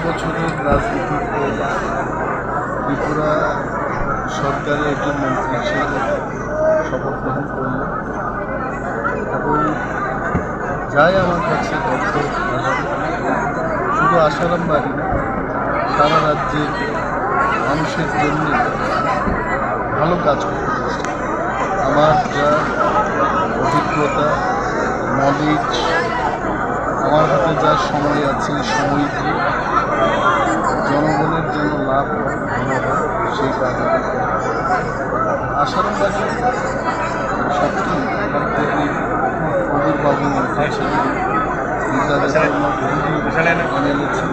বছরের রাজনীতিতে ত্রিপুরা সরকারের একজন মন্ত্রী হিসেবে শপথ গ্রহণ করল এবং যাই আমার কাছে তথ্য শুধু আসারাম বাড়ি না, সারা রাজ্যের মানুষের জন্য ভালো কাজ করতে আমার যা অভিজ্ঞতা নলেজ, আমার হাতে যা সময় আছে সময় দিয়ে জনগণের জন্য লাভ হয় ভালো হয় সেই কাজে আসারাম বাড়ি সত্যি এখান থেকে প্রবীরবাবু এমএলএ ছিল,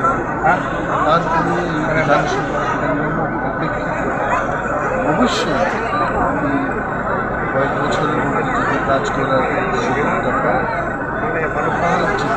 তারপরে এই বিধানসভা অপেক্ষিত অবশ্যই কয়েক বছরের মধ্যে যদি কাজ করার সুযোগটা পায় ঠিক